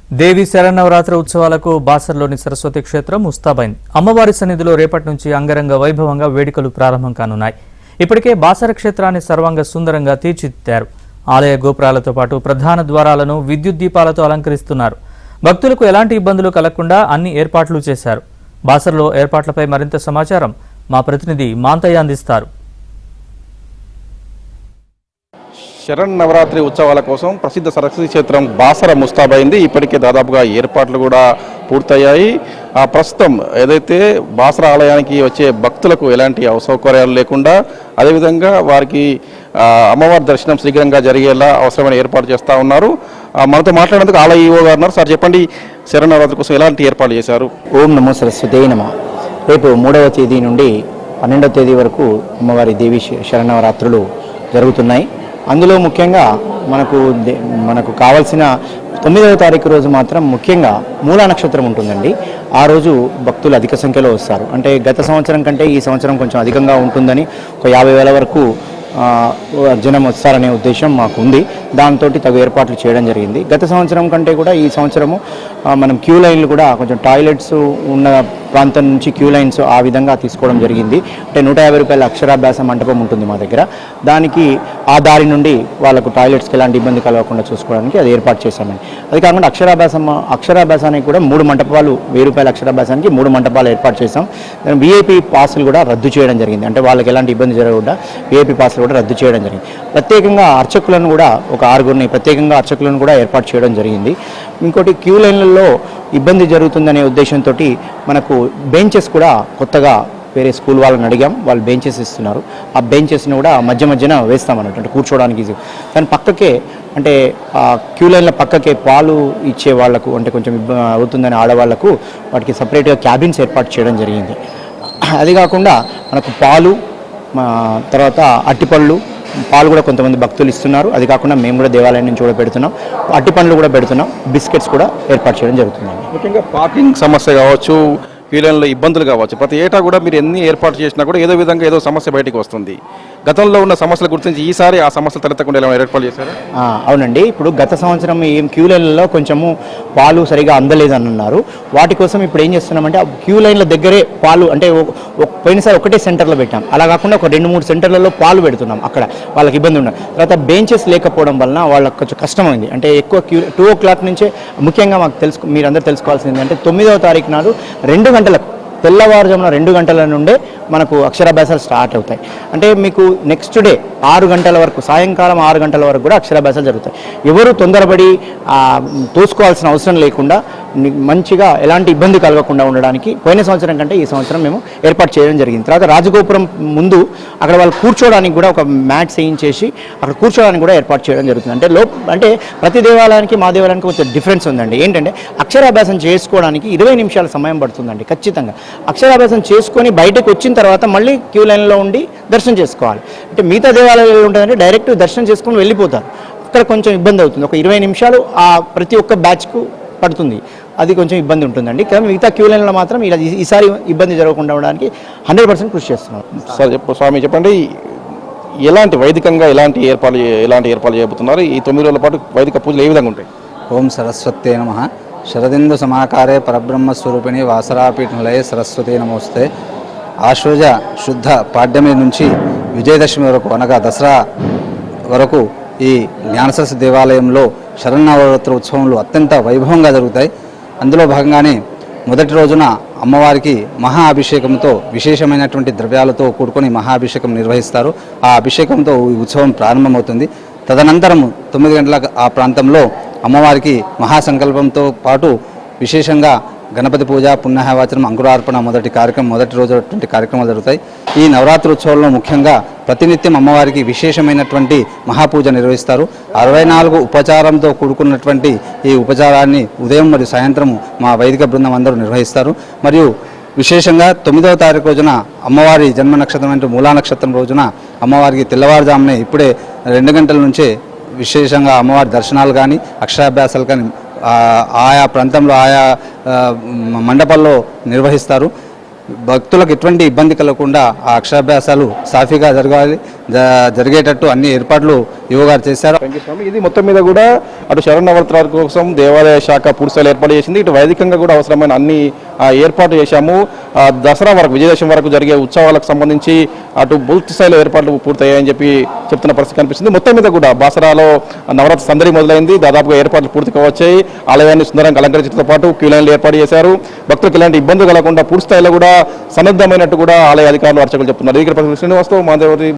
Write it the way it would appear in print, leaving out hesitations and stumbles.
దేవి శరన్నవరాత్రి ఉత్సవాలకు బాసర్లోని సరస్వతి క్షేత్రం ముస్తాబైంది. అమ్మవారి సన్నిధిలో రేపటి నుంచి అంగరంగ వైభవంగా వేడుకలు ప్రారంభం కానున్నాయి. ఇప్పటికే బాసర క్షేత్రాన్ని సర్వాంగ సుందరంగా తీర్చిదిద్దారు. ఆలయ గోపురాలతో పాటు ప్రధాన ద్వారాలను విద్యుత్ దీపాలతో అలంకరిస్తున్నారు. భక్తులకు ఎలాంటి ఇబ్బందులు కలగకుండా అన్ని ఏర్పాట్లు చేశారు. బాసర్లో ఏర్పాట్లపై మరింత సమాచారం మా ప్రతినిధి మాంతయ్య అందిస్తారు. శరన్నవరాత్రి ఉత్సవాల కోసం ప్రసిద్ధ సరస్వతి క్షేత్రం బాసర ముస్తాబైంది. ఇప్పటికే దాదాపుగా ఏర్పాట్లు కూడా పూర్తయ్యాయి. ప్రస్తుతం ఏదైతే బాసర ఆలయానికి వచ్చే భక్తులకు ఎలాంటి అసౌకర్యాలు లేకుండా అదేవిధంగా వారికి అమ్మవారి దర్శనం శీఘ్రంగా జరిగేలా అవసరమైన ఏర్పాటు చేస్తూ ఉన్నారు. మనతో మాట్లాడేందుకు ఆలయ ఈవో గారు ఉన్నారు. సార్ చెప్పండి, శరన్నవరాత్రి కోసం ఎలాంటి ఏర్పాట్లు చేశారు? ఓం నమో సరస్వతే నమః. రేపు 3వ తేదీ నుండి 12వ తేదీ వరకు అమ్మవారి దేవి శరన్నవరాత్రులు జరుగుతున్నాయి. అందులో ముఖ్యంగా మనకు కావాల్సిన 9వ తారీఖు రోజు మాత్రం ముఖ్యంగా మూలా నక్షత్రం ఉంటుందండి. ఆ రోజు భక్తులు అధిక సంఖ్యలో వస్తారు. అంటే గత సంవత్సరం కంటే ఈ సంవత్సరం కొంచెం అధికంగా ఉంటుందని ఒక 50,000 వరకు జనం వస్తారనే ఉద్దేశం మాకు ఉంది. దాంతో తగు ఏర్పాట్లు చేయడం జరిగింది. గత సంవత్సరం కంటే కూడా ఈ సంవత్సరము మనం క్యూ లైన్లు కూడా కొంచెం టాయిలెట్స్ ఉన్న ప్రాంతం నుంచి క్యూ లైన్స్ ఆ విధంగా తీసుకోవడం జరిగింది. అంటే 150 రూపాయల అక్షరాభ్యాస మంటపం ఉంటుంది మా దగ్గర. దానికి ఆ దారి నుండి వాళ్ళకు టాయిలెట్స్కి ఎలాంటి ఇబ్బంది కలగకుండా చూసుకోవడానికి అది ఏర్పాటు చేశామండి. అది కాకుండా అక్షరాభ్యాసానికి కూడా 3 మంటపాలు, 1000 రూపాయల అక్షరాభ్యాసానికి 3 మంటపాలు ఏర్పాటు చేశాం. విఐపి పాసులు కూడా రద్దు చేయడం జరిగింది. అంటే వాళ్ళకి ఎలాంటి ఇబ్బంది జరగకుండా విఐపి పాసులు కూడా రద్దు చేయడం జరిగింది. ప్రత్యేకంగా అర్చకులను కూడా ఒక 6గురిని ప్రత్యేకంగా అర్చకులను కూడా ఏర్పాటు చేయడం జరిగింది. ఇంకోటి క్యూ లైన్లలో ఇబ్బంది జరుగుతుందనే ఉద్దేశంతో మనకు బెంచెస్ కూడా కొత్తగా వేరే స్కూల్ వాళ్ళని అడిగాం. వాళ్ళు బెంచెస్ ఇస్తున్నారు. ఆ బెంచెస్ని కూడా మధ్యన వేస్తామన్నట్టు, అంటే కూర్చోవడానికి ఈజీ. దాని పక్కకే అంటే క్యూ లైన్ల పక్కకే పాలు ఇచ్చే వాళ్లకు అంటే కొంచెం అవుతుందని ఆడవాళ్లకు వాటికి సపరేట్గా క్యాబిన్స్ ఏర్పాటు చేయడం జరిగింది. అది కాకుండా మనకు పాలు, తర్వాత అట్టిపళ్ళు, పాలు కూడా కొంతమంది భక్తులు ఇస్తున్నారు. అది కాకుండా మేము కూడా దేవాలయం నుంచి కూడా పెడుతున్నాం. అట్టి పండ్లు కూడా పెడుతున్నాం. బిస్కెట్స్ కూడా ఏర్పాటు చేయడం జరుగుతుందండి. ముఖ్యంగా పార్కింగ్ సమస్య కావచ్చు, క్యూలైన్లో ఇబ్బందులు కావచ్చు, ప్రతి ఏటా కూడా మీరు ఎన్ని ఏర్పాటు చేసినా కూడా ఏదో విధంగా ఏదో సమస్య బయటకు వస్తుంది. గతంలో ఉన్న సమస్యలు గుర్తించి ఈసారి ఆ సమస్యలు తలెత్తకుండా ఎలా ఏర్పాటు చేశారు? అవునండి. ఇప్పుడు గత సంవత్సరం ఏం క్యూ లైన్లలో కొంచెము పాలు సరిగా అందలేదని అన్నారు. వాటి కోసం ఇప్పుడు ఏం చేస్తున్నామంటే ఆ క్యూ లైన్ల దగ్గరే పాలు, అంటే పోయినసారి ఒకటే సెంటర్లో పెట్టాం. అలా కాకుండా ఒక 2-3 సెంటర్లలో పాలు పెడుతున్నాం. అక్కడ వాళ్ళకి ఇబ్బంది ఉండదు. తర్వాత బెంచెస్ లేకపోవడం వలన వాళ్ళకి కొంచెం కష్టమైంది. అంటే ఎక్కువ 2 o'clock నుంచే ముఖ్యంగా మాకు మీరందరూ తెలుసుకోవాల్సింది ఏంటంటే 9వ తారీఖు నాడు 2 గంటలకు తెల్లవారుజామున 2 గంటల నుండే మనకు అక్షరాభ్యాసాలు స్టార్ట్ అవుతాయి. అంటే మీకు నెక్స్ట్ డే 6 గంటల వరకు, సాయంకాలం 6 గంటల వరకు కూడా అక్షరాభ్యాసాలు జరుగుతాయి. ఎవరు తొందరపడి తోసుకోవాల్సిన అవసరం లేకుండా మంచిగా ఎలాంటి ఇబ్బంది కలగకుండా ఉండడానికి పోయిన సంవత్సరం కంటే ఈ సంవత్సరం మేము ఏర్పాటు చేయడం జరిగింది. తర్వాత రాజగోపురం ముందు అక్కడ వాళ్ళు కూర్చోవడానికి కూడా ఒక మ్యాట్స్ వేయించేసి అక్కడ కూర్చోవడానికి కూడా ఏర్పాటు చేయడం జరుగుతుంది. అంటే ప్రతి దేవాలయానికి మా దేవాలయానికి కొంచెం డిఫరెన్స్ ఉందండి. ఏంటంటే అక్షరాభ్యాసం చేసుకోవడానికి 20 నిమిషాల సమయం పడుతుందండి ఖచ్చితంగా. అక్షరాభ్యాసం చేసుకొని బయటకు వచ్చిన తర్వాత మళ్ళీ క్యూ లైన్లో ఉండి దర్శనం చేసుకోవాలి. అంటే మిగతా దేవాలయాలు ఉంటుందంటే డైరెక్ట్ దర్శనం చేసుకొని వెళ్ళిపోతారు. అక్కడ కొంచెం ఇబ్బంది అవుతుంది. ఒక 20 నిమిషాలు ఆ ప్రతి ఒక్క బ్యాచ్కు పడుతుంది. అది కొంచెం ఇబ్బంది ఉంటుందండి. కానీ మిగతా క్యూ లైన్లో మాత్రం ఇలా ఈసారి ఇబ్బంది జరగకుండా ఉండడానికి 100% కృషి చేస్తున్నాం. సార్ స్వామి చెప్పండి, వైదికంగా ఎలాంటి ఏర్పాట్లు చేయబోతున్నారు? ఈ 9 రోజుల పాటు వైదిక పూజలు ఏ విధంగా ఉంటాయి? ఓం సరస్వతే నమః. శరదిందు సమాకారే పరబ్రహ్మస్వరూపిణి వాసరాపీఠనిలయే సరస్వతే నమోస్తే. ఆశ్వజ శుద్ధ పాడ్యమి నుంచి విజయదశమి వరకు అనగా దసరా వరకు ఈ జ్ఞానసరస్వతి దేవాలయంలో శరన్నవరాత్రి ఉత్సవంలో అత్యంత వైభవంగా జరుగుతాయి. అందులో భాగంగానే మొదటి రోజున అమ్మవారికి మహా అభిషేకంతో విశేషమైనటువంటి ద్రవ్యాలతో కూడుకొని మహాభిషేకం నిర్వహిస్తారు. ఆ అభిషేకంతో ఈ ఉత్సవం ప్రారంభమవుతుంది. తదనంతరం 9 గంటల ఆ ప్రాంతంలో అమ్మవారికి మహాసంకల్పంతో పాటు విశేషంగా గణపతి పూజ, పుణ్యాహవాచనం, అంకురార్పణ మొదటి రోజు కార్యక్రమాలు జరుగుతాయి. ఈ నవరాత్రి ఉత్సవంలో ముఖ్యంగా ప్రతినిత్యం అమ్మవారికి విశేషమైనటువంటి మహాపూజ నిర్వహిస్తారు. 64 ఉపచారంతో కూడుకున్నటువంటి ఈ ఉపచారాన్ని ఉదయం మరియు సాయంత్రం మా వైదిక బృందం అందరూ నిర్వహిస్తారు. మరియు విశేషంగా 9వ తారీఖు రోజున అమ్మవారి జన్మ నక్షత్రం అంటే మూలా నక్షత్రం రోజున అమ్మవారికి తెల్లవారుజామునే ఇప్పుడే 2 గంటల నుంచే విశేషంగా అమ్మవారి దర్శనాలు కానీ అక్షరాభ్యాసాలు కానీ ఆయా ప్రాంతంలో ఆయా మండపాల్లో నిర్వహిస్తారు. భక్తులకు ఎటువంటి ఇబ్బంది కలగకుండా ఆ అక్షరాభ్యాసాలు సాఫీగా జరగాలి. జరిగేటట్టు అన్ని ఏర్పాట్లు ఈవో గారు చేశారు. థ్యాంక్ యూ స్వామి. ఇది మొత్తం మీద కూడా అటు శరన్నవరాత్రుల కోసం దేవాలయ శాఖ పూర్తిస్థాయిలో ఏర్పాటు చేసింది. ఇటు వైదికంగా కూడా అవసరమైన అన్ని ఏర్పాటు చేశాము. దసరా వరకు విజయదశమి వరకు జరిగే ఉత్సవాలకు సంబంధించి అటు పూర్తి స్థాయిలో ఏర్పాట్లు పూర్తయ్యాయని చెప్పి చెప్తున్న పరిస్థితి కనిపిస్తుంది. మొత్తం మీద కూడా బాసరాలో నవరాత్రి సందడి మొదలైంది. దాదాపుగా ఏర్పాట్లు పూర్తిగా వచ్చాయి. ఆలయాన్ని సుందరంగా అలంకరించడంతో పాటు క్యూ లైన్లు ఏర్పాటు చేశారు. భక్తులకు ఎలాంటి ఇబ్బందులు కలగకుండా పూర్తి స్థాయిలో కూడా సన్నద్ధమైనట్టు కూడా ఆలయ అధికారులు అర్చకులు చెప్తున్నారు. ఇక్కడ శ్రీనివాస్తో మాధవరి.